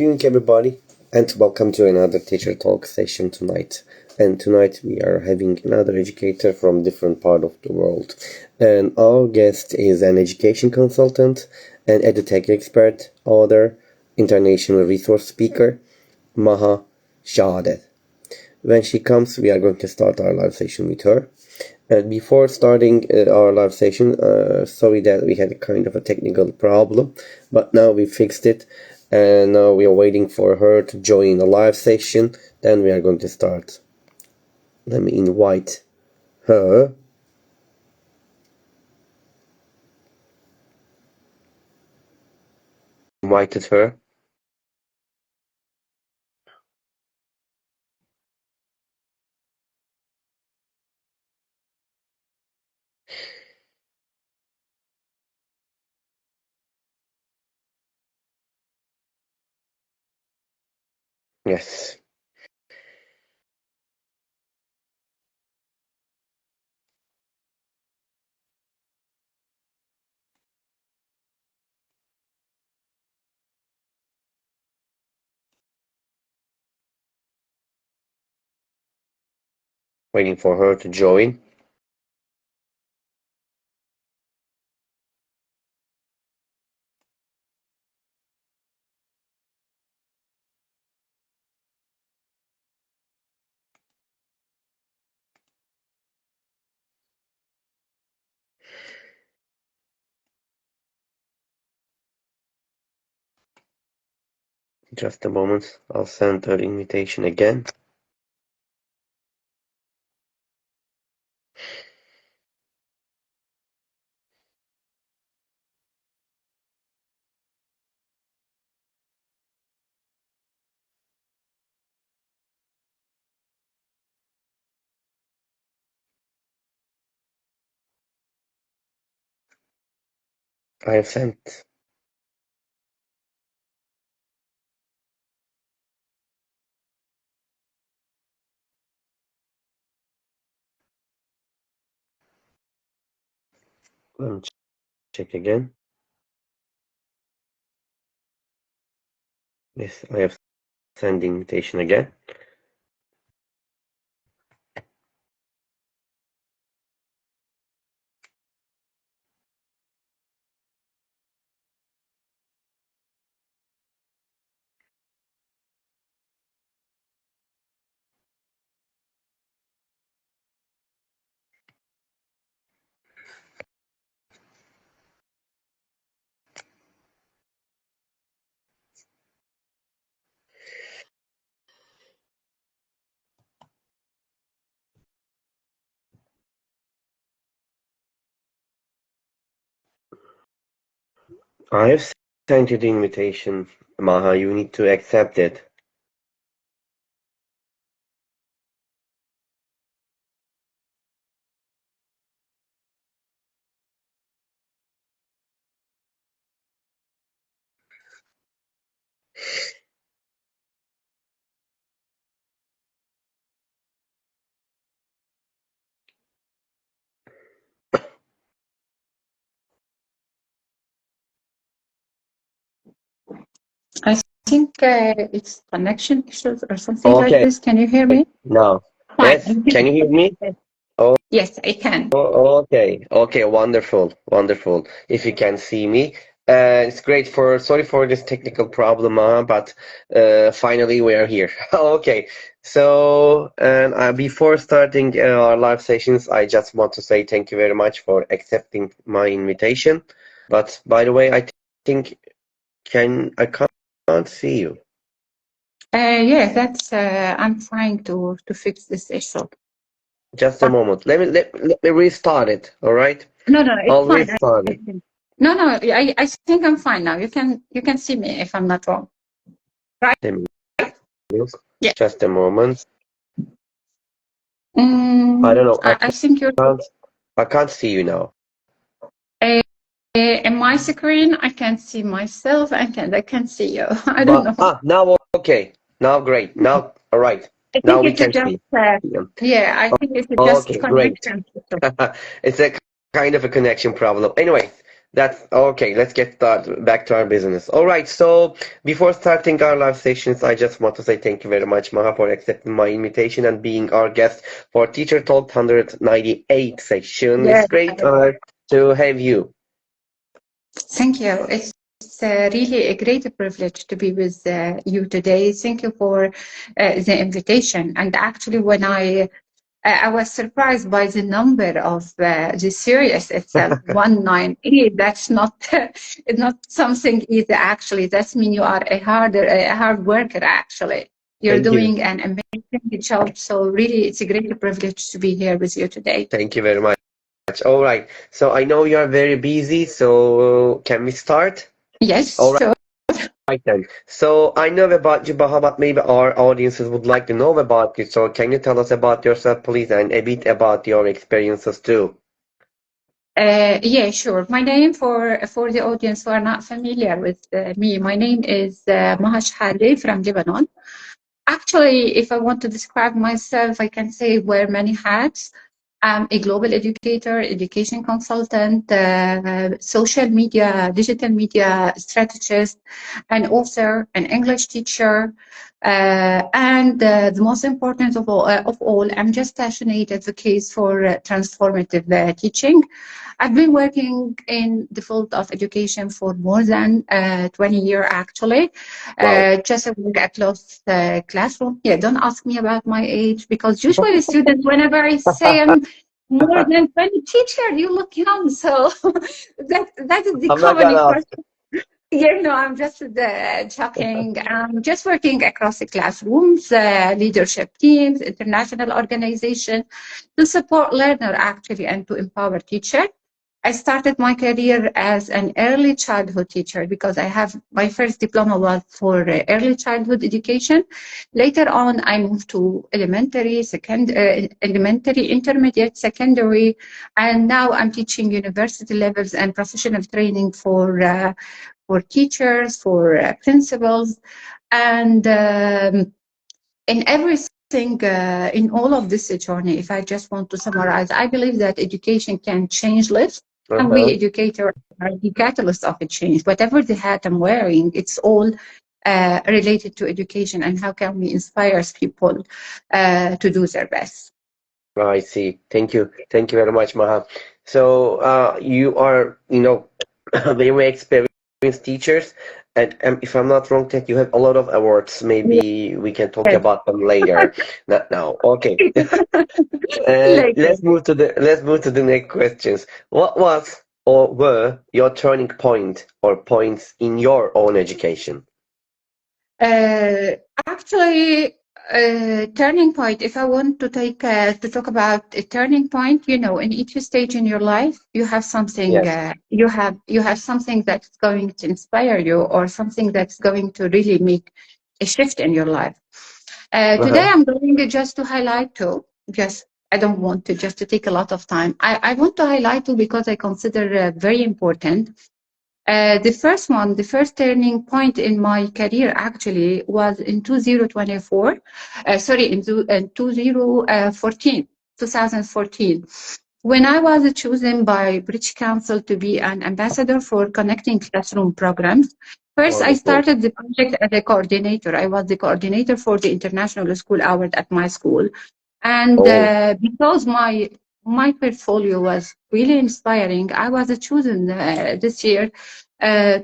evening, everybody, and welcome to another teacher talk session tonight. And tonight we are having another educator from different part of the world. And our guest is an education consultant, an EduTech expert, author, international resource speaker, Maha Shhadeh. When she comes, we are going to start our live session with her. And before starting our live session, sorry that we had a kind of a technical problem, but now we fixed it, and now we are waiting for her to join the live session. Then we are going to start. Let me invite her. Invited her. Yes. Waiting for her to join. Just a moment. I'll send her invitation again. I have sent. Let me check again. Yes, I have sent the invitation again. I have sent you the invitation, Maha. You need to accept it. I think it's connection issues or something like this. Can you hear me? No. Fine. Yes. Can you hear me? Oh, Yes, I can. okay. Okay. Wonderful. Wonderful. If you can see me, it's great. Sorry for this technical problem, but finally we are here. Okay. So, and before starting our live sessions, I just want to say thank you very much for accepting my invitation. But by the way, I think I can't see you. Yeah, that's. I'm trying to fix this issue. Just a moment. Let me restart it. All right. No, it's I'll fine. restart it. No, I think I'm fine now. You can see me if I'm not wrong. Right? Yeah. Just a moment. I don't know. I think you're. I can't see you now. In my screen, I can see myself, and I can see you. I don't know. Now okay. Now great. Now all right. Now we can see. Yeah, I think it's just okay, great. connection. It's a kind of a connection problem. Anyway, That's okay. Let's get back to our business. All right. So before starting our live sessions, I just want to say thank you very much, Maha, for accepting my invitation and being our guest for Teacher Talk 198 session. Yeah. It's great honor to have you. Thank you. It's really a great privilege to be with you today. Thank you for the invitation. And actually, when I was surprised by the number of the series itself, 198. That's not it's not something easy. Actually, that means you are a hard worker. Actually, you're Thank you. doing an amazing job. So really, it's a great privilege to be here with you today. Thank you very much. All right. So I know you are very busy. So can we start? Yes, All sure. right then. So I know about you, Baha, but maybe our audiences would like to know about you. So can you tell us about yourself, please, and a bit about your experiences too? Yeah, sure. My name for the audience who are not familiar with me, my name is Maha Shhadeh from Lebanon. Actually, if I want to describe myself, I can say wear many hats. I'm a global educator, education consultant, social media, digital media strategist, an author, an English teacher, and the most important of all, I'm just passionate advocate for transformative teaching. I've been working in the field of education for more than 20 years, actually. Wow. Just work at close classroom. Yeah, don't ask me about my age because usually students, whenever I say I'm more than 20 teacher, you look young. So that is the I'm not common gonna ask. question. Yeah, no, I'm just joking. I'm just working across the classrooms, leadership teams, international organization to support learner actually and to empower teacher. I started my career as an early childhood teacher because I have my first diploma was for early childhood education. Later on, I moved to elementary, intermediate, secondary, and now I'm teaching university levels and professional training for teachers, for principals, and in everything, in all of this journey, if I just want to summarize, I believe that education can change lives, and we educators are the catalyst of a change. Whatever the hat I'm wearing, it's all related to education and how can we inspire people to do their best. I see. Thank you. Thank you very much, Maha. So, you are, very experienced teachers, and if I'm not wrong, Ted, you have a lot of awards. Maybe we can talk Yes. about them later. Not now. Okay. And Later. let's move to the next questions. What was or were your turning point or points in your own education? Actually, turning point. If I want to talk about a turning point, in each stage in your life, you have something. Yes. You have something that's going to inspire you, or something that's going to really make a shift in your life. Today, Uh-huh. I'm going just to highlight two. Just I don't want to just to take a lot of time. I want to highlight two because I consider very important. The first turning point in my career actually was in 2024, in 2014, when I was chosen by British Council to be an ambassador for connecting classroom programs. First, I Wonderful. started the project as a coordinator. I was the coordinator for the International School Award at my school. And Oh, because my portfolio was really inspiring, I was chosen this year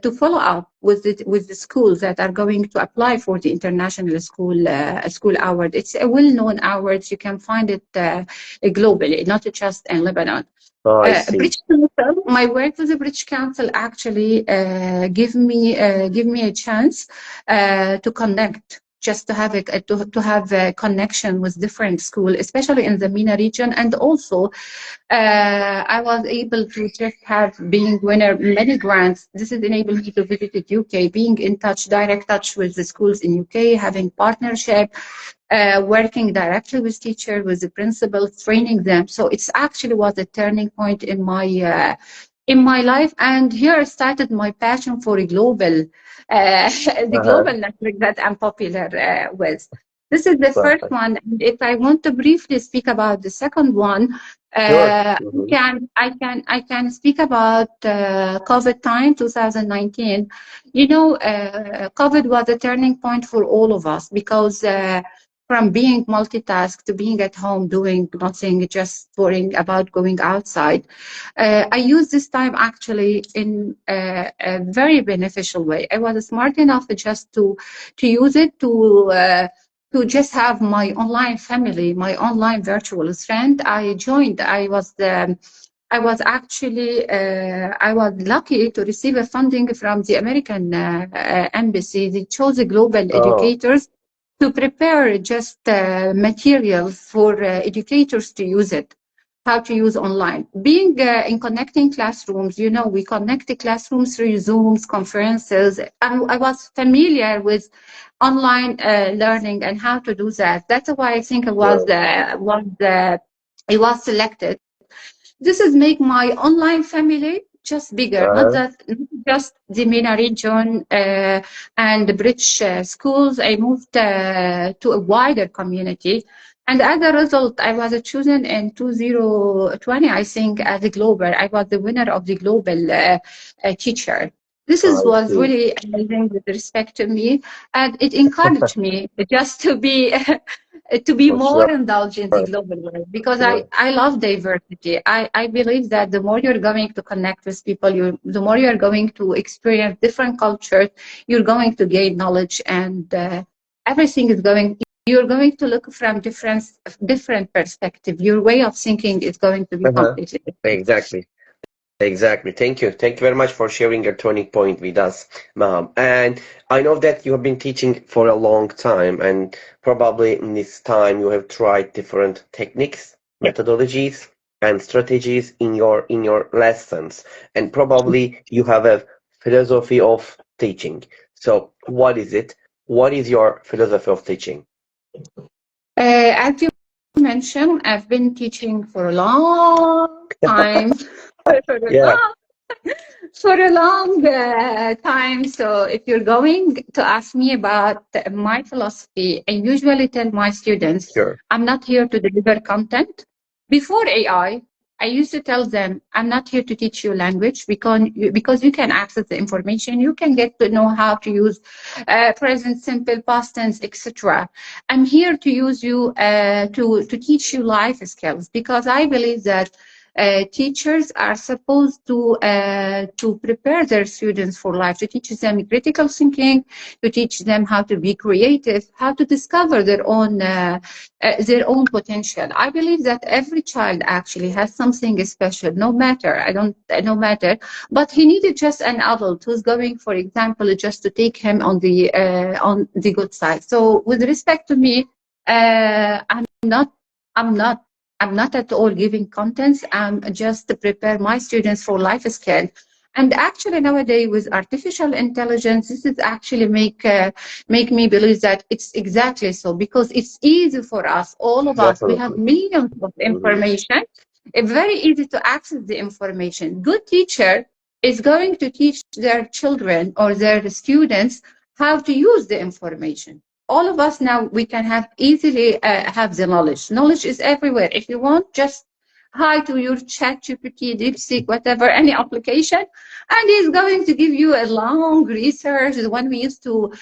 to follow up with the schools that are going to apply for the International School Award. It's a well-known award. You can find it globally, not just in Lebanon. I see. British Council, my work with the British Council actually give me a chance to connect, just to have a connection with different schools, especially in the MENA region, and also I was able to just have being winner many grants. This has enabled me to visit the UK, being in direct touch with the schools in UK, having partnership, working directly with teachers, with the principals, training them. So it's actually was a turning point in my life, and here started my passion for a global, the Uh-huh. global network that I'm popular with. This is the first Perfect. one. And if I want to briefly speak about the second one, Sure. I can speak about COVID time, 2019. You know, COVID was a turning point for all of us because from being multitask to being at home doing nothing, just worrying about going outside. I used this time actually in a very beneficial way. I was smart enough just to use it to just have my online family, my online virtual friend. I joined. I was actually I was lucky to receive a funding from the American embassy. They chose global Oh, educators to prepare just materials for educators to use it, how to use online. Being in connecting classrooms, you know, we connect the classrooms through Zooms, conferences. I was familiar with online learning and how to do that. That's why I think well, it was selected. This is make my online family just bigger, uh, not just the MENA region and the British schools. I moved to a wider community. And as a result, I was chosen in 2020, I think, as a global. I was the winner of the global teacher. I Was see. really amazing with respect to me, and it encouraged me just to be to be For more sure. indulged in the global world because Yeah. I love diversity. I believe that the more you're going to connect with people, the more you're going to experience different cultures, you're going to gain knowledge and everything is going, you're going to look from different perspective. Your way of thinking is going to be Uh-huh. completely different. Exactly. Exactly. Thank you. Thank you very much for sharing your turning point with us, Maham. And I know that you have been teaching for a long time, and probably in this time you have tried different techniques, methodologies, and strategies in your lessons. And probably you have a philosophy of teaching. So what is it? What is your philosophy of teaching? As you mentioned, I've been teaching for a long time. for a Yeah, long for a long time. So if you're going to ask me about my philosophy, I usually tell my students, sure. I'm not here to deliver content. Before I used to tell them, I'm not here to teach you language because you can access the information, you can get to know how to use present simple, past tense, etc. I'm here to use you to teach you life skills because I believe that teachers are supposed to prepare their students for life, to teach them critical thinking, to teach them how to be creative, how to discover their own potential. I believe that every child actually has something special, no matter, no matter, but he needed just an adult who's going, for example, just to take him on the good side. So with respect to me, not, I'm not I'm not at all giving contents. I'm just to prepare my students for life skill. And actually nowadays with artificial intelligence, this is actually make me believe that it's exactly so because it's easy for us, all of us. We have Definitely. millions of Hmm. information. It's very easy to access the information. Good teacher is going to teach their children or their students how to use the information. All of us now, we can have easily have the knowledge is everywhere. If you want, just hi to your chat GPT, DeepSeek, whatever, any application, and he's going to give you a long research, the one we used to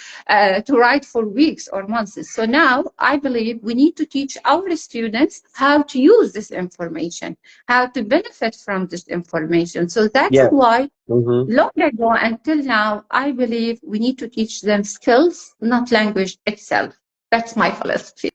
write for weeks or months. So now I believe we need to teach our students how to use this information, how to benefit from this information. So that's Yeah. why Hmm. long ago until now, I believe we need to teach them skills, not language itself. That's my philosophy.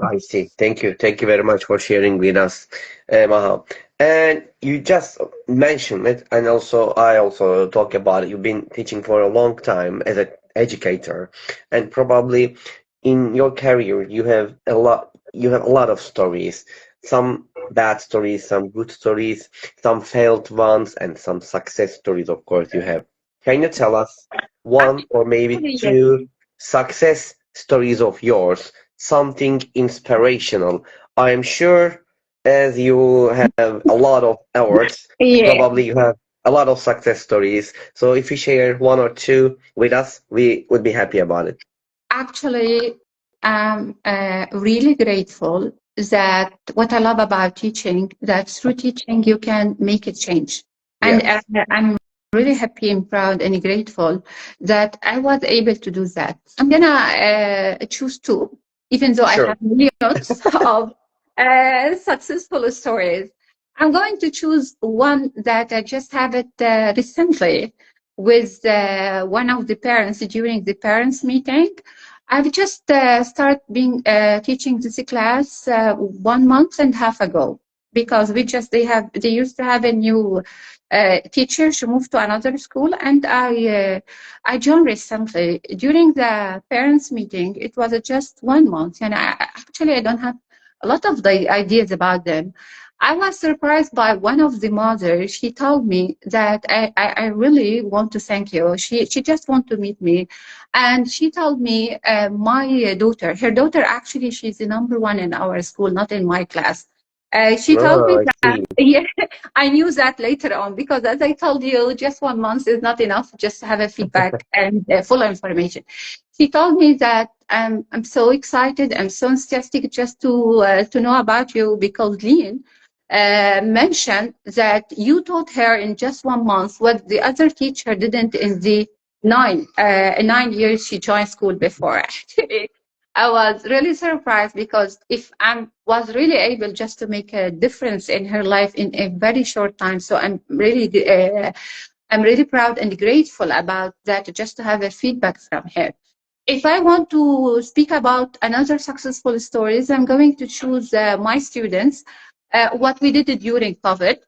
I see. Thank you. Thank you very much for sharing with us, Maha. And you just mentioned it, and also I also talk about it. You've been teaching for a long time as an educator, and probably in your career you have a lot. You have a lot of stories. Some bad stories, some good stories, some failed ones, and some success stories. Of course, you have. Can you tell us one or maybe Actually, yes. two success stories of yours? Something inspirational. I am sure as you have a lot of awards, Yeah. probably you have a lot of success stories. So if you share one or two with us, we would be happy about it. Actually, am really grateful that what I love about teaching, that through teaching you can make a change. And Yes. I'm really happy and proud and grateful that I was able to do that. I'm gonna choose two, even though I Sure. have millions of successful stories. I'm going to choose one that I just have it recently with one of the parents during the parents meeting. I've just started being teaching this class 1 month and a half ago because they used to have a new teacher. She moved to another school, and I joined recently during the parents meeting. It was just 1 month, and I don't have a lot of the ideas about them. I was surprised by one of the mothers. She told me that I really want to thank you. She just want to meet me. And she told me my daughter, her daughter actually, she's the number one in our school, not in my class. She told me I that, see. yeah, I knew that later on because as I told you, just 1 month is not enough just to have a feedback and full information. She told me that I'm so excited, I'm so enthusiastic just to know about you because Lean mentioned that you taught her in just 1 month what the other teacher didn't in the 9 years she joined school before. Actually, I was really surprised because if I was really able just to make a difference in her life in a very short time, so I'm really proud and grateful about that just to have a feedback from her. If I want to speak about another successful stories, I'm going to choose my students, what we did during COVID,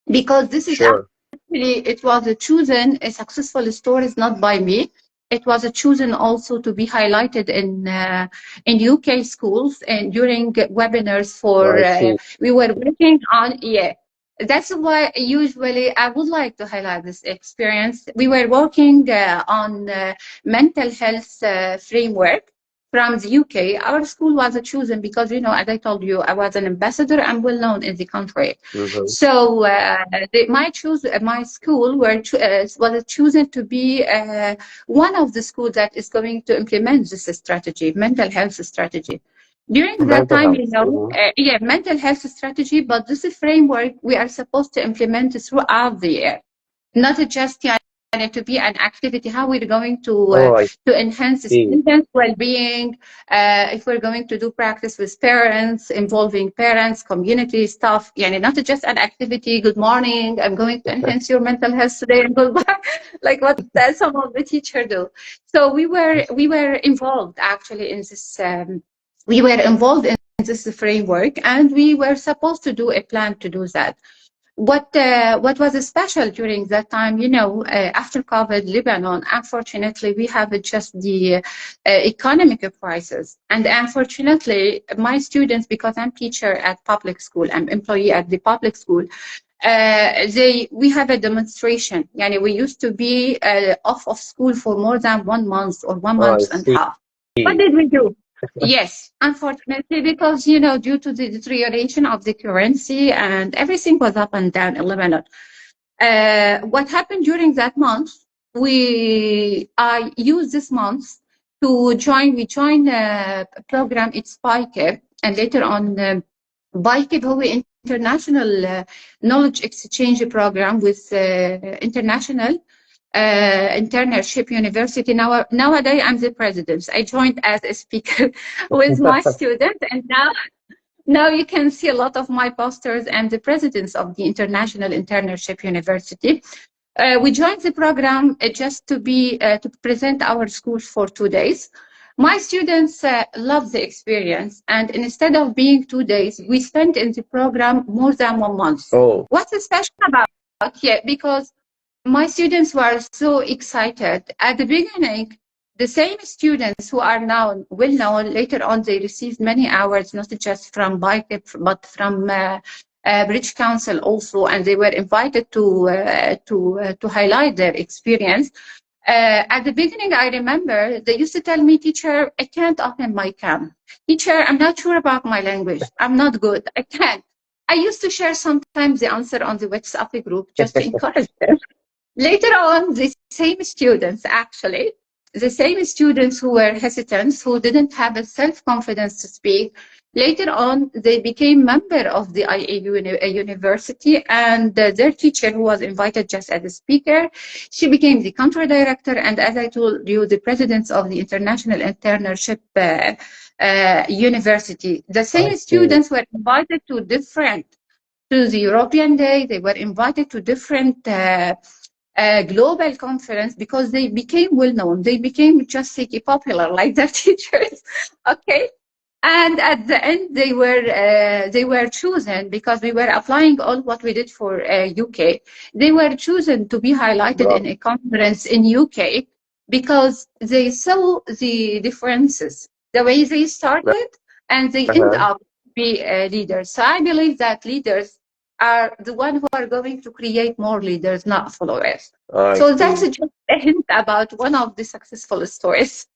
because this is Sure. actually, it was a chosen, a successful stories, not by me. It was a chosen also to be highlighted in UK schools and during webinars for, I see. we were working on, yeah. That's why usually I would like to highlight this experience. We were working on mental health framework from the UK. Our school was chosen because, as I told you, I was an ambassador. I'm well known in the country. Mm-hmm. So my school was chosen to be one of the schools that is going to implement this strategy, mental health strategy. During that Mental time, health. Mm-hmm. mental health strategy, but this is framework we are supposed to implement throughout the year, not just to be an activity. How we're going Oh, I to enhance the see. students' well-being, if we're going to do practice with parents, involving parents, community stuff, not just an activity. Good morning, I'm going to enhance your mental health today, and goodbye, like what some of the teachers do. So we were involved actually in this. We were involved in this framework, and we were supposed to do a plan to do that. What was special during that time, after COVID, Lebanon, unfortunately, we have just the economic crisis. And unfortunately, my students, because I'm teacher at public school, I'm employee at the public school, we have a demonstration. We used to be off of school for more than 1 month or one Oh, I month and a see. half. What did we do? Yes, unfortunately, because due to the deterioration of the currency and everything was up and down in Lebanon. What happened during that month? I used this month to join. We joined a program. It's BICEP, and later on, BICEP هو international knowledge exchange program with international internship university. Nowadays, I'm the president. I joined as a speaker with my students, and now you can see a lot of my posters. I'm the president of the International Internship University. We joined the program just to present our schools for 2 days. My students love the experience, and instead of being 2 days, we spent in the program more than 1 month. Oh, What's special about it? Because my students were so excited. At the beginning, the same students who are now well known, later on they received many awards, not just from BICEP, but from British Council also, and they were invited to highlight their experience. At the beginning, I remember they used to tell me, teacher, I can't open my cam. Teacher, I'm not sure about my language. I'm not good. I can't. I used to share sometimes the answer on the WhatsApp group just to encourage them. Later on, the same students actually the same students who were hesitant, who didn't have a self-confidence to speak, later on, they became member of the IAU university, and their teacher, who was invited just as a speaker, she became the country director, and as I told you, the president of the International Internship University. The same students were invited to the European Day. They were invited to different global conference because they became well known. They became just city popular like their teachers. Okay. And at the end, they were chosen because we were applying all what we did for UK. They were chosen to be highlighted in a conference in UK because they saw the differences, the way they started, and they end up be leaders. So I believe that leaders are the one who are going to create more leaders, not followers. So that's just a hint about one of the successful stories.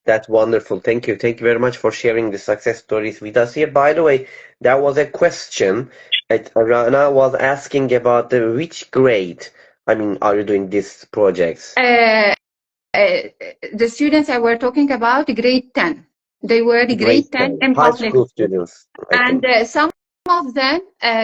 That's wonderful. Thank you. Thank you very much for sharing the success stories with us here. By the way, there was a question that Rana was asking about which grade, I mean, are you doing these projects? The students I were talking about, grade 10. They were grade 10 in high public school students. And some of them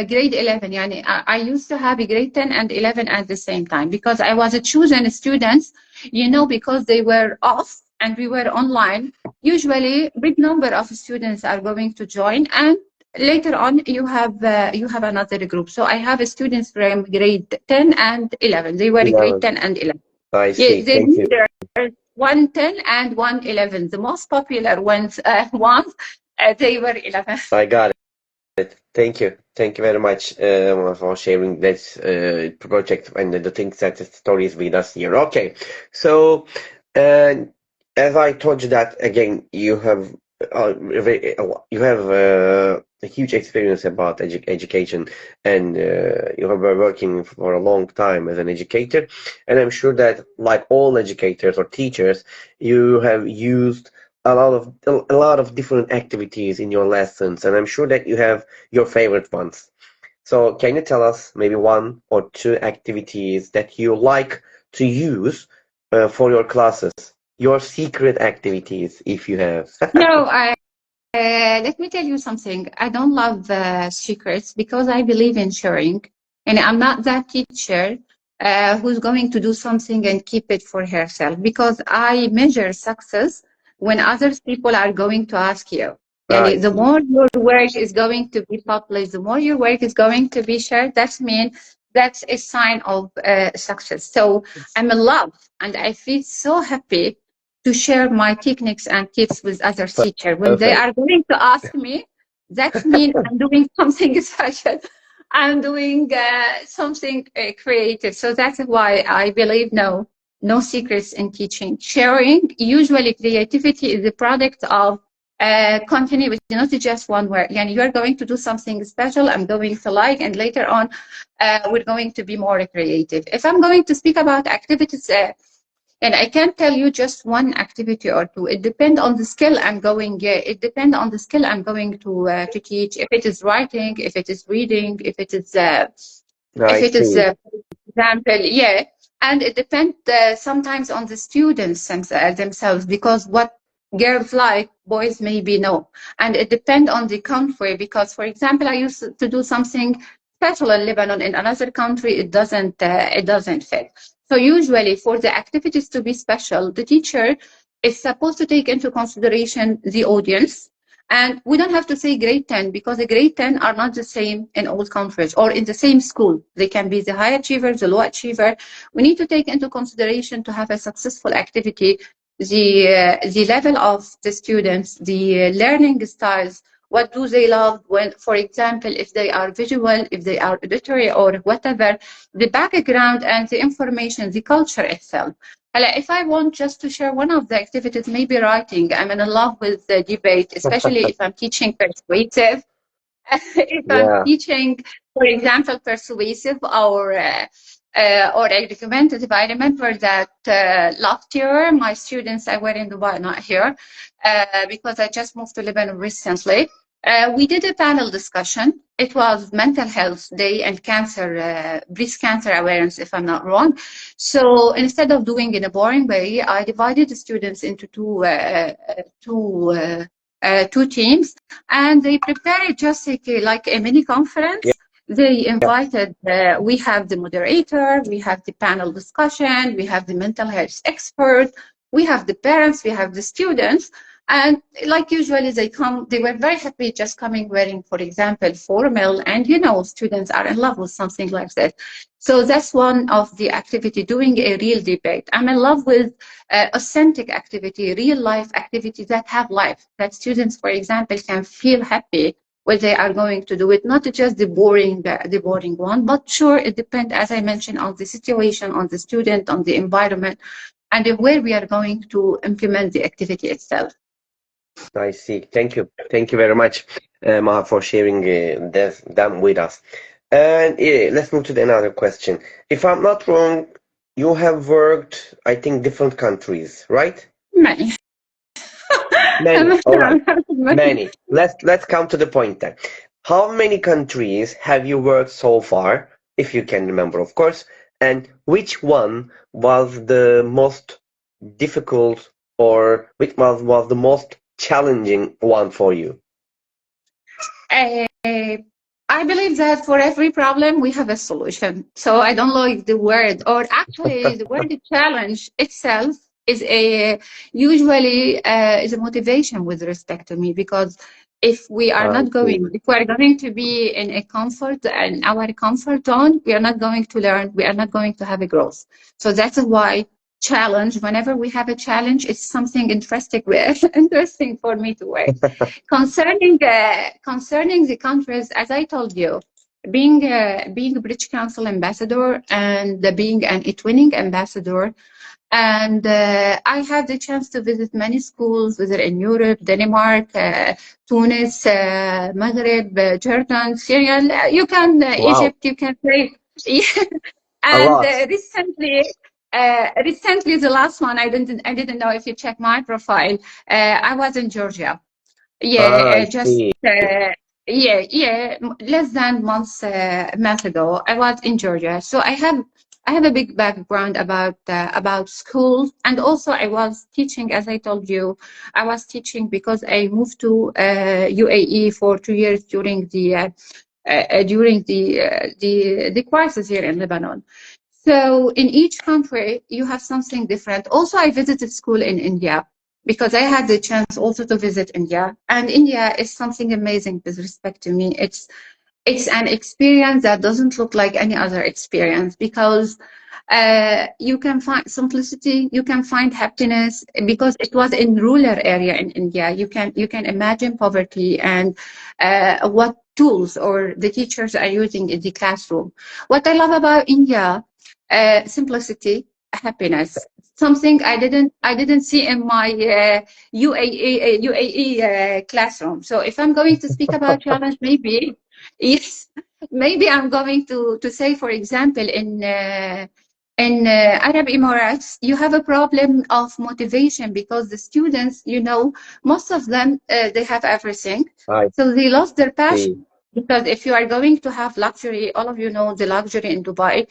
grade 11. Yani, I used to have a grade 10 and 11 at the same time because I was choosing students, because they were off and we were online. Usually, big number of students are going to join, and later on you have another group. So I have students from grade 10 and 11. They were grade 10 and 11. I see. Thank you. 110 and 111. The most popular ones, they were 11. I got it. Thank you. Thank you very much for sharing this project and the things that the stories with us here. Okay, so as I told you that again, you have a huge experience about education, and you have been working for a long time as an educator, and I'm sure that like all educators or teachers, you have used a lot of different activities in your lessons, and I'm sure that you have your favorite ones. So can you tell us maybe one or two activities that you like to use for your classes? Your secret activities, if you have. No, let me tell you something. I don't love secrets because I believe in sharing, and I'm not that teacher who's going to do something and keep it for herself, because I measure success when other people are going to ask you. And the more your work is going to be published, the more your work is going to be shared, that's a sign of success. So I'm in love, and I feel so happy to share my techniques and tips with other teachers. When they are going to ask me, that means I'm doing something special. I'm doing something creative. So that's why I believe no secrets in teaching. Sharing, usually creativity is the product of continuity, not just one word. And you're going to do something special, I'm going to like, and later on, we're going to be more creative. If I'm going to speak about activities, and I can't tell you just one activity or two. It depends on the skill I'm going. It depends on the skill I'm going to teach. If it is writing, if it is reading, if it is, for example, and it depends sometimes on the students themselves, because what girls like, boys maybe no, and it depends on the country. Because, for example, I used to do something special in Lebanon. In another country, it doesn't fit. So usually for the activities to be special, the teacher is supposed to take into consideration the audience. And we don't have to say grade 10, because the grade 10 are not the same in all countries or in the same school. They can be the high achiever, the low achiever. We need to take into consideration, to have a successful activity, the level of the students, the learning styles. What do they love? When, for example, if they are visual, if they are auditory, or whatever, the background and the information, the culture itself. If I want just to share one of the activities, maybe writing. I'm in love with the debate, especially if I'm teaching persuasive. If I'm teaching, for example, persuasive or argumentative. I remember that last year, my students, I were in Dubai, not here, because I just moved to Lebanon recently. We did a panel discussion. It was Mental Health Day and breast cancer awareness, if I'm not wrong. So instead of doing in a boring way, I divided the students into two teams, and they prepared just like a mini conference. They invited, we have the moderator, we have the panel discussion, we have the mental health expert, we have the parents, we have the students. And like usually they were very happy just coming wearing, for example, formal, and students are in love with something like that. So that's one of the activity, doing a real debate. I'm in love with authentic activity, real life activity that have life, that students, for example, can feel happy when they are going to do it, not just the boring one, but sure, it depends, as I mentioned, on the situation, on the student, on the environment, and where we are going to implement the activity itself. I see. Thank you. Thank you very much, Maha, for sharing them with us. And let's move to another question. If I'm not wrong, you have worked, I think, different countries, right? Many. Many. All right. Many. Let's come to the point then. How many countries have you worked so far, if you can remember, of course, and which one was the most difficult, or which was the most challenging one for you? I believe that for every problem we have a solution. So I don't like the word, or actually the word challenge itself is usually is a motivation with respect to me, because if we are going to be in our comfort zone, we are not going to learn, we are not going to have a growth. So that's why challenge, whenever we have a challenge, it's something interesting for me to work. Concerning the countries, as I told you, being a British Council ambassador and being an eTwinning ambassador, and I had the chance to visit many schools, whether in Europe, Denmark, Tunis, Maghreb, Jordan, Syria. You can Egypt. You can say, and recently, the last one, I didn't know if you check my profile. I was in Georgia. Yeah, less than month ago, I was in Georgia. So I have a big background about schools, and also I was teaching, as I told you, I was teaching because I moved to UAE for 2 years during the crisis here in Lebanon. So in each country, you have something different. Also, I visited school in India, because I had the chance also to visit India. And India is something amazing with respect to me. It's an experience that doesn't look like any other experience, because you can find simplicity, you can find happiness, because it was in rural area in India. You can imagine poverty and what tools or the teachers are using in the classroom. What I love about India, simplicity, happiness. Something I didn't see in my UAE classroom. So if I'm going to speak about challenge, maybe yes, maybe I'm going to say, for example, in Arab Emirates, you have a problem of motivation, because the students, most of them, they have everything. So they lost their passion. Because if you are going to have luxury, all of you know the luxury in Dubai,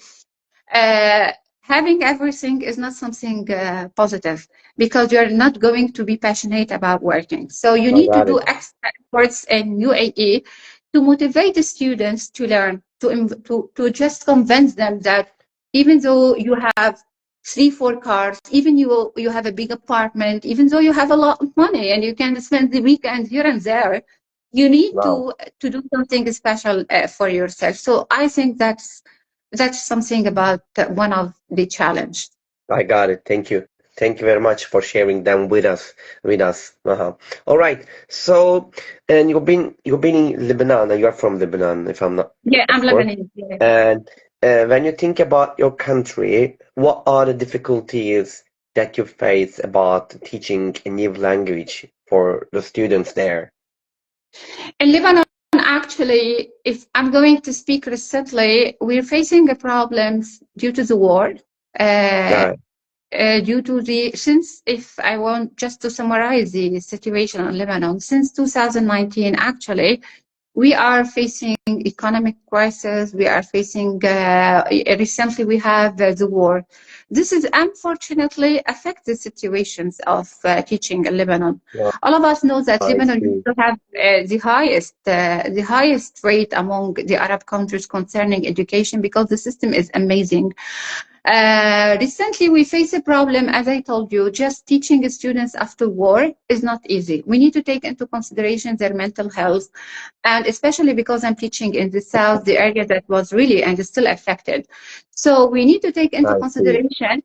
having everything is not something positive, because you're not going to be passionate about working. So you need to do extra efforts in UAE to motivate the students to learn, to just convince them that even though you have 3-4 cars, even you have a big apartment, even though you have a lot of money and you can spend the weekend here and there, you need to do something special for yourself. So I think that's something about one of the challenge. I got it. Thank you. Thank you very much for sharing them with us. All right. So, and you've been in Lebanon, and you are from Lebanon, if I'm not. Yeah, I'm Lebanese. Yeah. And when you think about your country, what are the difficulties that you face about teaching a new language for the students there? In Lebanon, actually, if I'm going to speak recently, we're facing problems due to the war. due to since if I want just to summarize the situation in Lebanon, since 2019, actually, we are facing economic crisis. We are facing, recently we have the war. This is unfortunately affect the situations of teaching in Lebanon. Yeah, All of us know that I Lebanon used see. to have the highest rate among the Arab countries concerning education because the system is amazing. Recently, we face a problem, as I told you, just teaching students after war is not easy. We need to take into consideration their mental health, and especially because I'm teaching in the South, the area that was really and is still affected. So we need to take into I see. consideration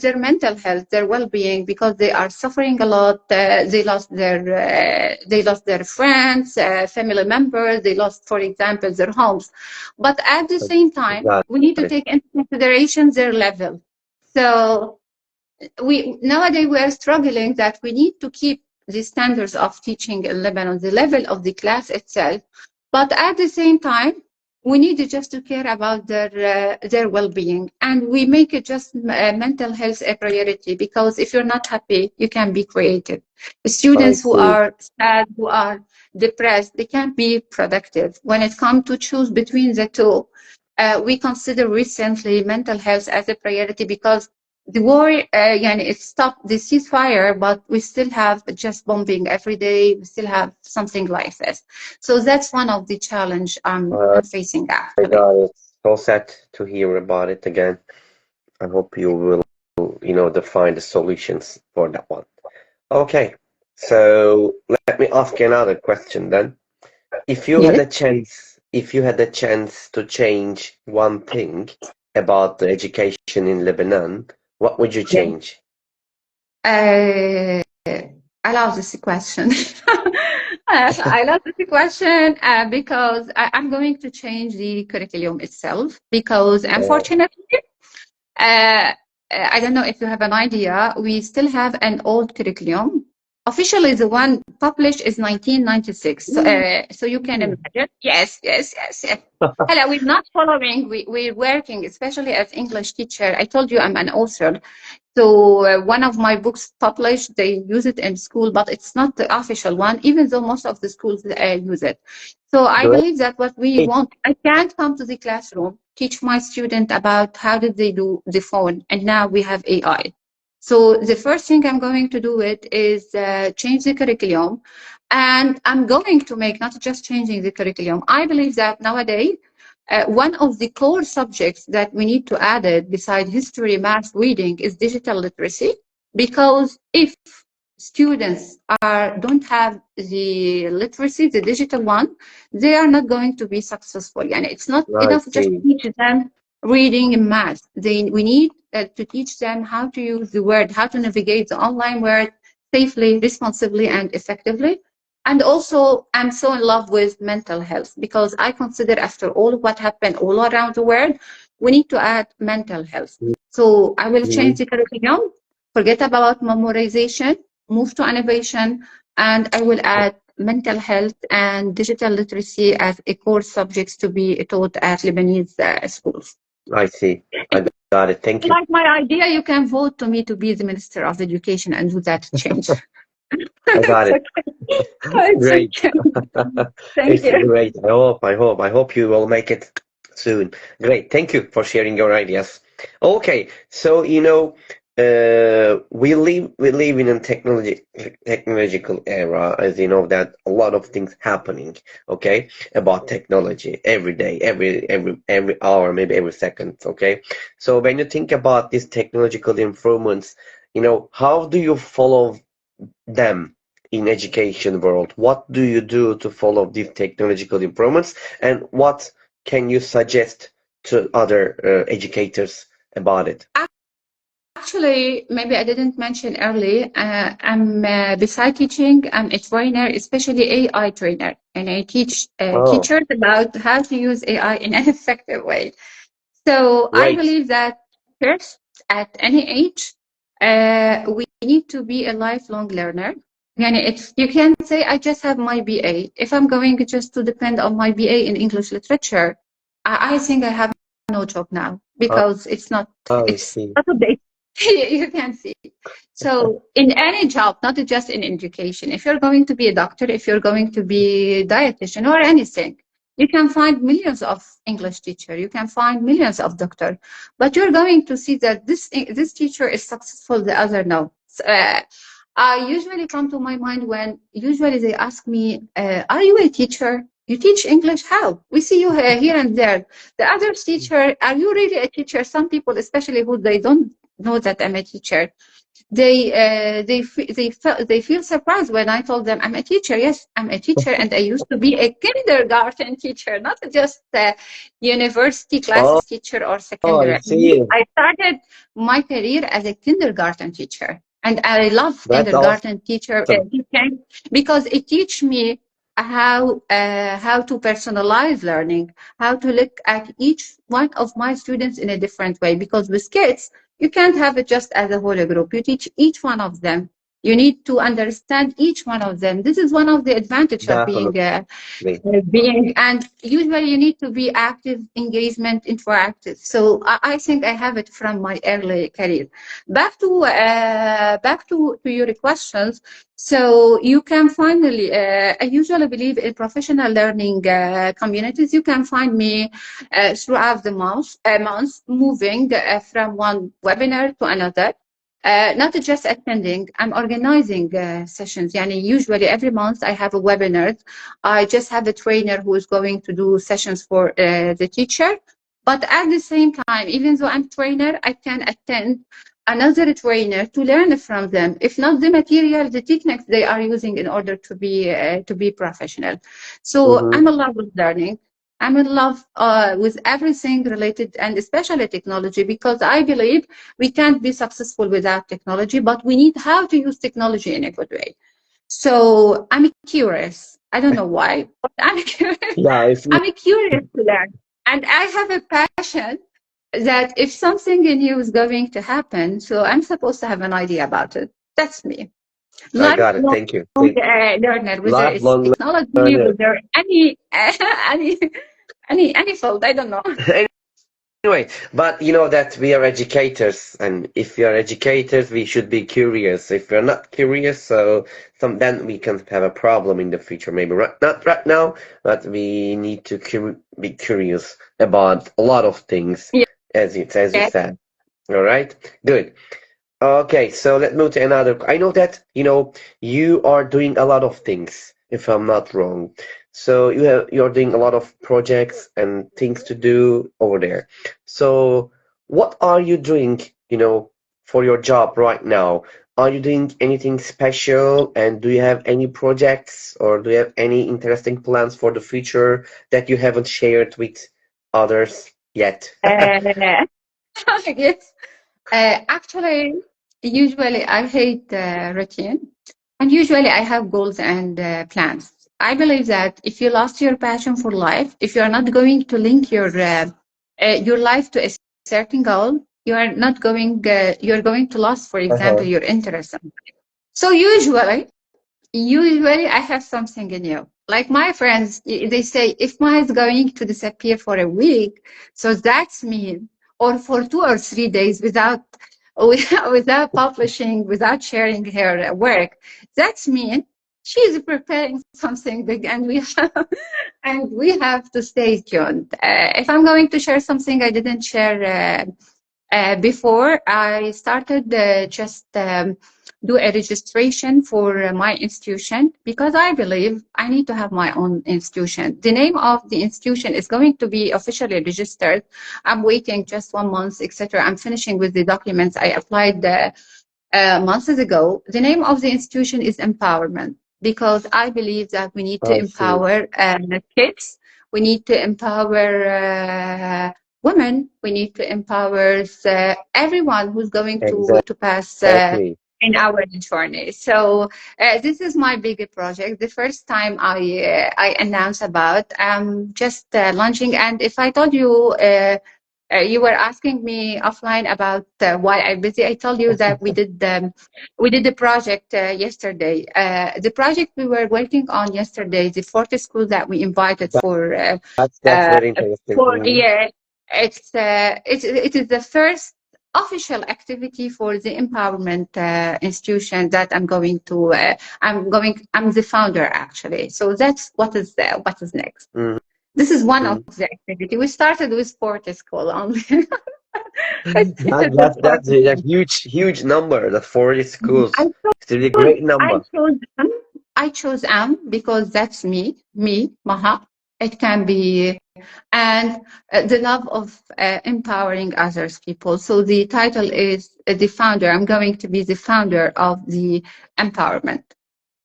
their mental health, their well-being, because they are suffering a lot. They lost their friends, family members. They lost, for example, their homes. But at the same I time, got we need to it. take into consideration their level. So we nowadays we are struggling that we need to keep the standards of teaching in Lebanon, the level of the class itself, but at the same time, we need just to care about their well-being, and we make it just mental health a priority because if you're not happy, you can be creative. I Students who see. are sad, who are depressed, they can't be productive. When it comes to choose between the two, we consider recently mental health as a priority because the war, it stopped the ceasefire, but we still have just bombing every day. We still have something like this. So that's one of the challenge Uh, I'm facing I actually. got it. So sad to hear about it again. I hope you will, define the solutions for that one. Okay, so let me ask you another question then. Yes. If you had a chance to change one thing about the education in Lebanon, what would you Yes. change? Uh, I love this question. I love this question because I'm going to change the curriculum itself because Uh, unfortunately, Uh, I don't know if you have an idea. We still have an old curriculum. Officially, the one published is 1996. So you can imagine. Yes, yes, yes, yes. Hello, we're not following. We're working, especially as English teacher. I told you I'm an author. So one of my books published, they use it in school, but it's not the official one, even though most of the schools use it. So I Great. believe that what we want, I can't come to the classroom, teach my student about how did they do the phone, and now we have AI. So the first thing I'm going to do it is change the curriculum, and I'm going to make not just changing the curriculum. I believe that nowadays one of the core subjects that we need to add it beside history, math, reading is digital literacy, because if students don't have the literacy, the digital one, they are not going to be successful. And it's not I enough just to see. teach them reading and math. We need to teach them how to use the word, how to navigate the online world safely, responsibly, and effectively. And also, I'm so in love with mental health because I consider after all what happened all around the world, we need to add mental health. So I will change Mhm. the curriculum, forget about memorization, move to innovation, and I will add mental health and digital literacy as a core subjects to be taught at Lebanese schools. I see. I got it. Thank you. Like my idea, you can vote to me to be the Minister of Education and do that change. I got It's it. okay. It's Great. okay. Thank It's you. great. I hope you will make it soon. Great. Thank you for sharing your ideas. Okay, so we live in a technological era, as you know that a lot of things happening, okay, about technology every day, every hour, maybe every second, okay? So when you think about these technological improvements, how do you follow them in education world? What do you do to follow these technological improvements, and what can you suggest to other educators about it? Actually, maybe I didn't mention early. I'm beside teaching, I'm a trainer, especially AI trainer, and I teach Oh, teachers about how to use AI in an effective way. So I great. believe that first, at any age, we need to be a lifelong learner. And it's, you can't say, I just have my BA. If I'm going just to depend on my BA in English literature, I think I have no job now I because it's not, I it's see. out of date. You can see. So in any job, not just in education, if you're going to be a doctor, if you're going to be a dietitian or anything, you can find millions of English teacher, you can find millions of doctor, but you're going to see that this teacher is successful, the other no. I usually come to my mind when usually they ask me, "Are you a teacher? You teach English? How? We see you here and there. The other teacher, are you really a teacher?" Some people, especially who they don't know that I'm a teacher, they feel surprised when I told them I'm a teacher. Yes, I'm a teacher, and I used to be a kindergarten teacher, not just a university Oh, classes teacher or I secondary. see. I started my career as a kindergarten teacher, and I love That's awesome. kindergarten teacher teaching because it teach me how to personalize learning, how to look at each one of my students in a different way. Because with kids, you can't have it just as a whole group. You teach each one of them. You need to understand each one of them. This is one of the advantage of Definitely. being, and usually you need to be active, engagement, interactive. So I think I have it from my early career. Back to your questions. So you can finally, I usually believe in professional learning communities. You can find me throughout the month, moving from one webinar to another. Not just attending, I'm organizing sessions. Yani usually every month I have a webinar. I just have a trainer who is going to do sessions for the teacher. But at the same time, even though I'm trainer, I can attend another trainer to learn from them. If not the material, the techniques they are using in order to be professional. So Mm-hmm. I'm in love with learning. I'm in love with everything related, and especially technology, because I believe we can't be successful without technology, but we need how to use technology in a good way. So I'm curious. I don't know why, but I'm curious. Yeah, if you I'm curious to learn. And I have a passion that if something new is going to happen, so I'm supposed to have an idea about it. That's me. I got it. Lifelong Thank you. Thank learner, whether it's lifelong technology, learner. whether any any field, I don't know. Anyway, but you know that we are educators, and if we are educators, we should be curious. If we're not curious, so then we can have a problem in the future. Maybe not right now, but we need to be curious about a lot of things, Yeah. as you said. All right, good. Okay, so let's move to another. I know that, you are doing a lot of things, if I'm not wrong. So you're doing a lot of projects and things to do over there. So what are you doing, for your job right now? Are you doing anything special, and do you have any projects, or do you have any interesting plans for the future that you haven't shared with others yet? Uh, yes. Actually, usually I hate routine, and usually I have goals and plans. I believe that if you lost your passion for life, if you are not going to link your life to a certain goal, you are not going. You are going to lose, for example, Uh-huh. your interest. So usually I have something new. Like my friends, they say, if Ma is going to disappear for a week, so that's mean, or for 2 or 3 days without publishing, without sharing her work, that's mean she's preparing something big, and we have to stay tuned. If I'm going to share something I didn't share before, I started just do a registration for my institution, because I believe I need to have my own institution. The name of the institution is going to be officially registered. I'm waiting just 1 month, etc. I'm finishing with the documents I applied months ago. The name of the institution is Empowerment, because I believe that we need to I see. empower kids. We need to empower women. We need to empower everyone who's going to pass Exactly. in our journey. So this is my big project. The first time I announced about just launching. And if I told you. You were asking me offline about why I'm busy. I told you that we did the project yesterday. The project we were working on yesterday, the 40 schools that we invited That, that's uh, very interesting. for yeah, it is the first official activity for the empowerment institution that I'm going to. I'm the founder actually. So that's what is next. Mm-hmm. This is one of the activity. We started with sport school only. That's a huge number. That 40 schools. It's a really great I number. chose I chose because that's me, Maha. It can be, and the love of empowering others people. So the title is the founder. I'm going to be the founder of the empowerment.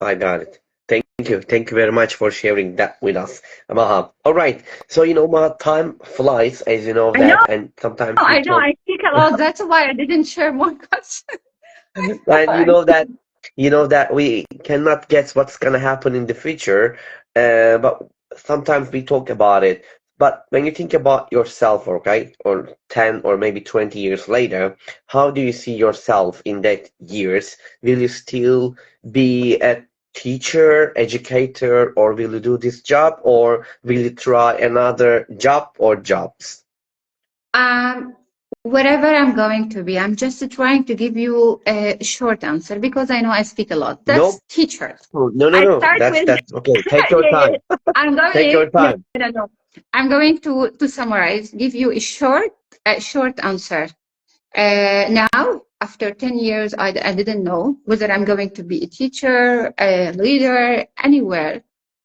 I got it. Thank you. Thank you very much for sharing that with us, Maha. All right. So, Maha, time flies, as you know I know, that, and sometimes we I know. talk. I speak a lot. That's why I didn't share more questions. And you know that we cannot guess what's gonna happen in the future, but sometimes we talk about it. But when you think about yourself, okay, or 10 or maybe 20 years later, how do you see yourself in that years? Will you still be a teacher, educator, or will you do this job, or will you try another job or jobs? Um, Wherever I'm going to be, I'm just trying to give you a short answer because I know I speak a lot. No, That's teachers. I no. start with That's okay. Take your yeah, yeah. time. I'm Take going your time. no. I'm going to summarize, give you a short answer. Now, after 10 years, I didn't know whether I'm going to be a teacher, a leader, anywhere.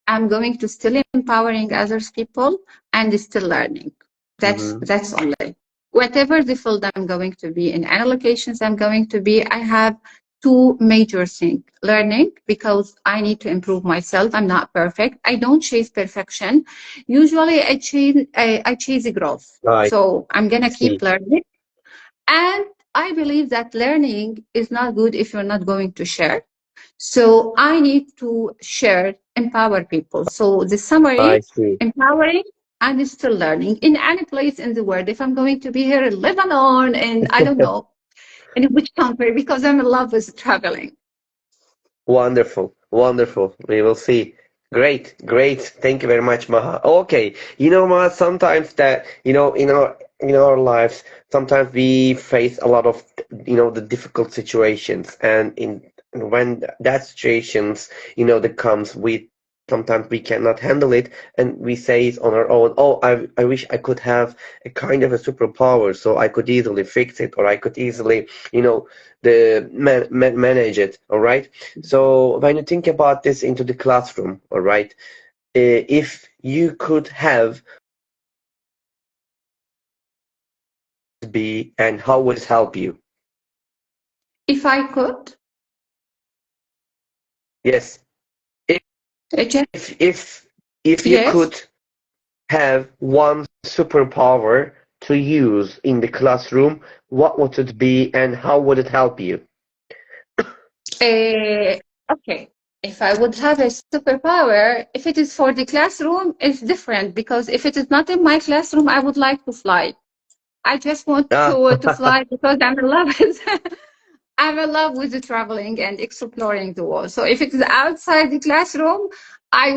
I'm going to still empowering others people and still learning. Hmm. That's only. Whatever the field I'm going to be, in any locations I'm going to be, I have two major things. Learning, because I need to improve myself. I'm not perfect. I don't chase perfection. Usually I chase growth. I So I'm gonna see. keep learning. And I believe that learning is not good if you're not going to share. So I need to share, empower people. So the I summary, see. empowering and still learning in any place in the world. If I'm going to be here in Lebanon and I don't know in which country, because I'm in love with traveling. Wonderful, wonderful. We will see. Great. Thank you very much, Maha. Okay, Maha, sometimes that, in our lives, sometimes we face a lot of, the difficult situations, and when that situations, that comes with sometimes we cannot handle it, and we say it on our own. Oh, I wish I could have a kind of a superpower, so I could easily fix it, or I could easily, manage it. All right. So when you think about this into the classroom, all right, if you could have be, and how would it help you? If I could, Yes. If just, if if you yes. could have one superpower to use in the classroom, what would it be, and how would it help you? Okay. If I would have a superpower, if it is for the classroom, it's different because if it is not in my classroom, I would like to fly. I just want Ah, to fly because I'm in love with I'm in love with the traveling and exploring the world. So if it is outside the classroom, I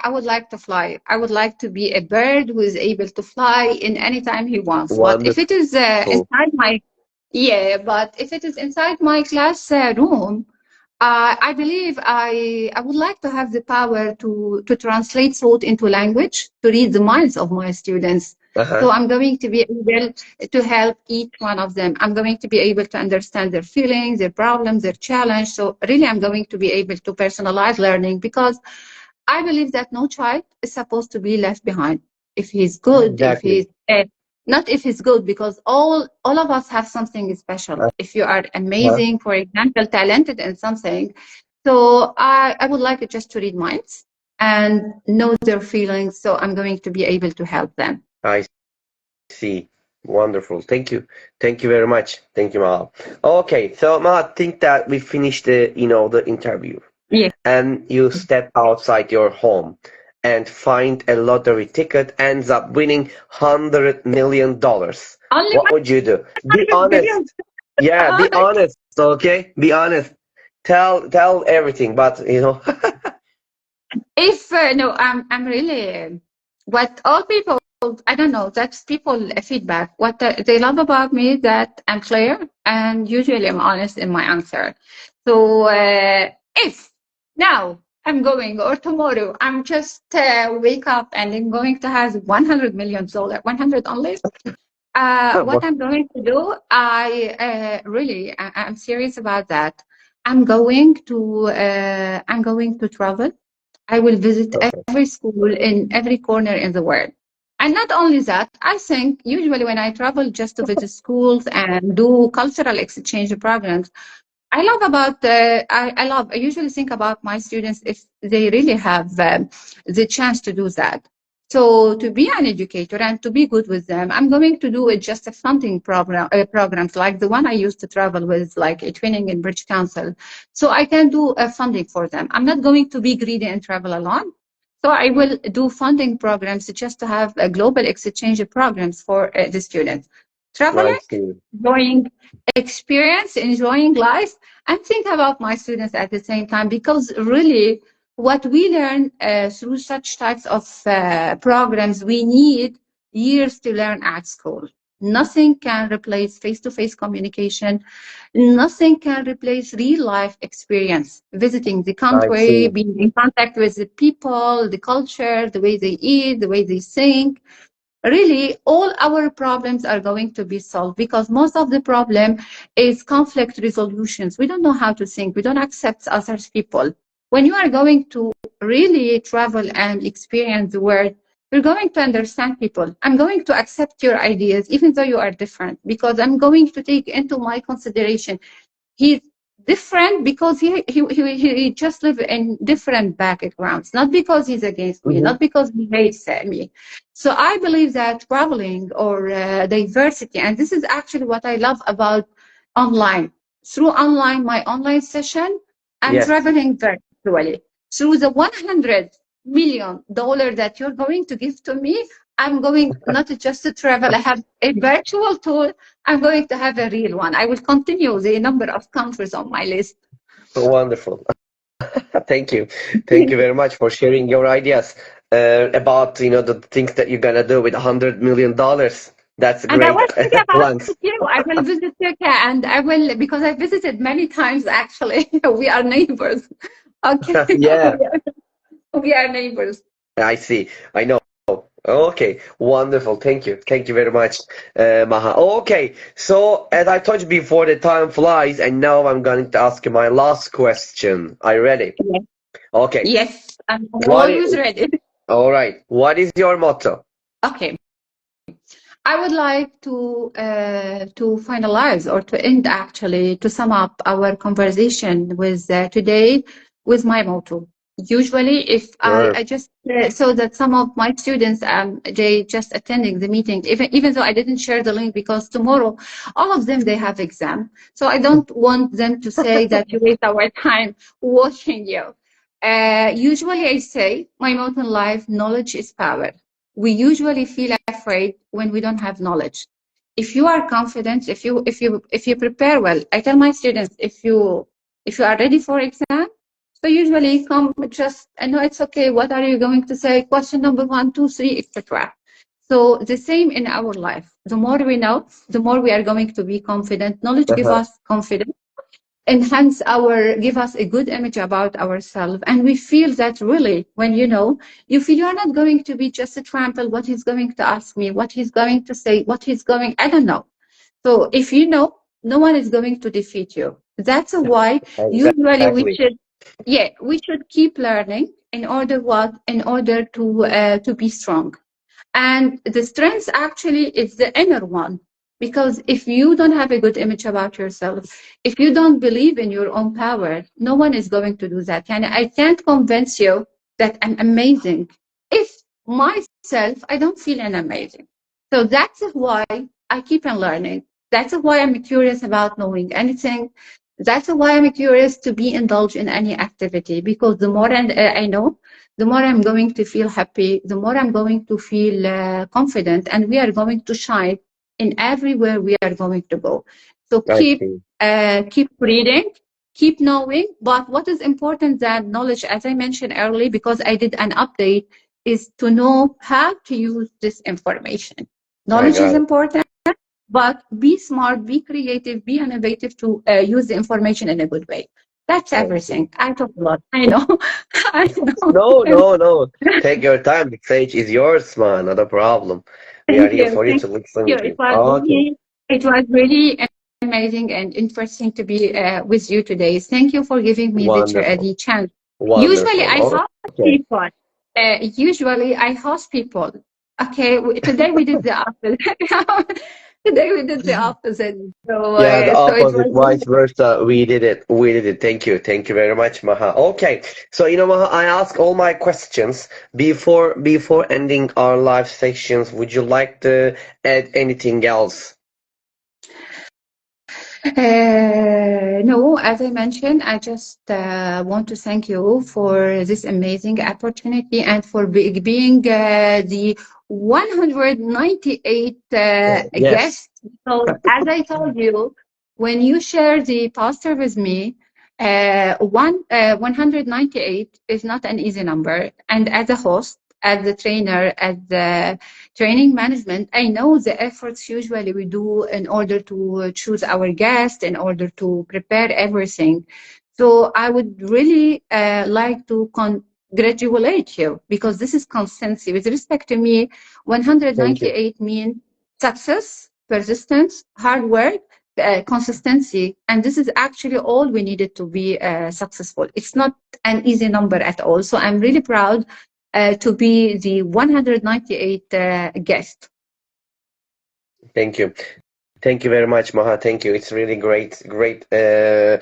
would like to fly. I would like to be a bird who is able to fly in any time he wants. But if wonderful. it is inside my yeah, but if it is inside my class room, I believe I would like to have the power to translate thought into language, to read the minds of my students. Uh-huh. So I'm going to be able to help each one of them. I'm going to be able to understand their feelings, their problems, their challenge. So really, I'm going to be able to personalize learning because I believe that no child is supposed to be left behind. If he's good, if Exactly. he's not if he's good, because all of us have something special. If you are Uh-huh. amazing, for example, talented in something, so I would like it just to read minds and know their feelings. So I'm going to be able to help them. I see. Wonderful. Thank you. Thank you very much. Thank you, Mal. Okay, so Mal, I think that we finished the interview, Yes. and you step outside your home and find a lottery ticket, ends up winning $100 million. Only What would you do? Be 100 honest. billion. Yeah, be honest. Okay, be honest. Tell everything, but If no, I'm really what all people I don't know, that's people feedback. What they love about me is that I'm clear and usually I'm honest in my answer. So if now I'm going or tomorrow I'm just wake up and I'm going to have $100 million, 100 only. What I'm going to do, I'm serious about that. I'm going to travel. I will visit Perfect. every school in every corner in the world. And not only that, I think usually when I travel just to visit schools and do cultural exchange programs, I usually think about my students if they really have the chance to do that. So to be an educator and to be good with them, I'm going to do it just a funding programs like the one I used to travel with, like a training in British Council. So I can do a funding for them. I'm not going to be greedy and travel alone. So I will do funding programs just to have a global exchange programs for the students. I Traveling, see. enjoying experience, enjoying life, and think about my students at the same time, because really what we learn through such types of programs, we need years to learn at school. Nothing can replace face-to-face communication. Nothing can replace real life experience, visiting the I country, see. being in contact with the people, the culture, the way they eat, the way they think. Really, all our problems are going to be solved, because most of the problem is conflict resolutions. We don't know how to think. We don't accept others people. When you are going to really travel and experience the world, you're going to understand people. I'm going to accept your ideas, even though you are different, because I'm going to take into my consideration he's different because he just live in different backgrounds, not because he's against me, Mhm. not because he hates me. So I believe that traveling or diversity, and this is actually what I love about online. Through online, my online session, I'm Yes. traveling virtually. Through the $100 million that you're going to give to me, I'm going not just to travel. I have a virtual tour. I'm going to have a real one. I will continue the number of countries on my list. Wonderful. Thank you. Thank you very much for sharing your ideas about the things that you're gonna do with $100 million. That's And I great was thinking about plans. you. I will visit Turkey, and I will, because I visited many times actually. We are neighbors. Okay. Yeah, We are neighbors. I see. I know. Okay, wonderful. Thank you. Thank you very much, Maha. Okay, so as I told you before, the time flies, and now I'm going to ask you my last question. Are you ready? Yes. Okay. Yes, I'm What is, always ready. all right. What is your motto? Okay. I would like to finalize or to end, actually, to sum up our conversation with today with my motto. Usually, if Sure. I just saw that some of my students they just attending the meeting, even though I didn't share the link, because tomorrow all of them they have exam, so I don't want them to say that you waste our time watching you. Usually, I say my motto in life: knowledge is power. We usually feel afraid when we don't have knowledge. If you are confident, if you prepare well, I tell my students, if you are ready for exam, so usually come just, I know it's okay. What are you going to say? Question number 1, 2, 3, etc. So the same in our life. The more we know, the more we are going to be confident. Knowledge gives Uh-huh. us confidence, enhance our, give us a good image about ourselves, and we feel that really when you feel you are not going to be just a trample, what he's going to ask me, what he's going to say, what he's going, I don't know. So if no one is going to defeat you. That's why usually we Exactly. should, yeah, we should keep learning in order what, in order to be strong. And the strength actually is the inner one. Because if you don't have a good image about yourself, if you don't believe in your own power, no one is going to do that. And I can't convince you that I'm amazing if myself, I don't feel I'm amazing. So that's why I keep on learning. That's why I'm curious about knowing anything. That's why I'm curious to be indulged in any activity, because the more I know, the more I'm going to feel happy, the more I'm going to feel confident, and we are going to shine in everywhere we are going to go. So I see. keep reading, keep knowing. But what is important that knowledge, as I mentioned earlier, because I did an update, is to know how to use this information. I Knowledge is got it. important, but be smart, be creative, be innovative to use the information in a good way. That's Thank you. everything. I talk a lot. I know. I know. No, no, no. Take your time. The stage is yours, man. Not a problem. We are Thank here you. for you Thank to listen you. with It you. was Okay. really, it was really amazing and interesting to be with you today. Thank you for giving me Wonderful. the chance. Usually, I Wonderful. host Okay. people. Usually, I host people. Okay, today we did the opposite. Today we did the opposite. Yeah, the So it was opposite, vice really versa. We did it. We did it. Thank you. Thank you very much, Maha. Okay. So, Maha, I ask all my questions before ending our live sections. Would you like to add anything else? No, as I mentioned, I just want to thank you for this amazing opportunity and for being the 198 Yes. guest. So, as I told you, when you share the poster with me, 198 is not an easy number. And as a host, as a trainer, as the training management, I know the efforts usually we do in order to choose our guest, in order to prepare everything. So I would really like to congratulate you because this is consistency. With respect to me, Thank you. 198 means success, persistence, hard work, consistency. And this is actually all we needed to be successful. It's not an easy number at all. So I'm really proud to be the 198 guest. Thank you. Thank you very much, Maha. Thank you. It's really great. That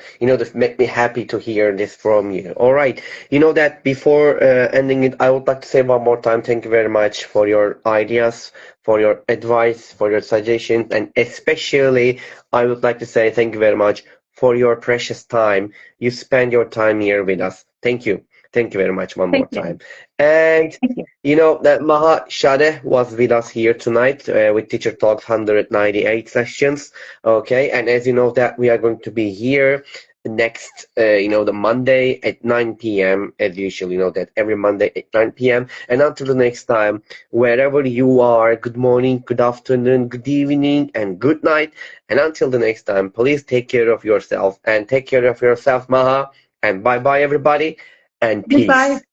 make me happy to hear this from you. All right. You know that before ending it, I would like to say one more time, thank you very much for your ideas, for your advice, for your suggestions, and especially I would like to say thank you very much for your precious time. You spend your time here with us. Thank you. Thank you very much one more Thank you. time. And Thank you. that Maha Shhadeh was with us here tonight with Teacher Talks 198 sessions. Okay, and as you know that we are going to be here next, the Monday at 9 p.m. as usual. You know that every Monday at 9 p.m. And until the next time, wherever you are, good morning, good afternoon, good evening, and good night. And until the next time, please take care of yourself and take care of yourself, Maha. And bye bye, everybody, and Goodbye. peace.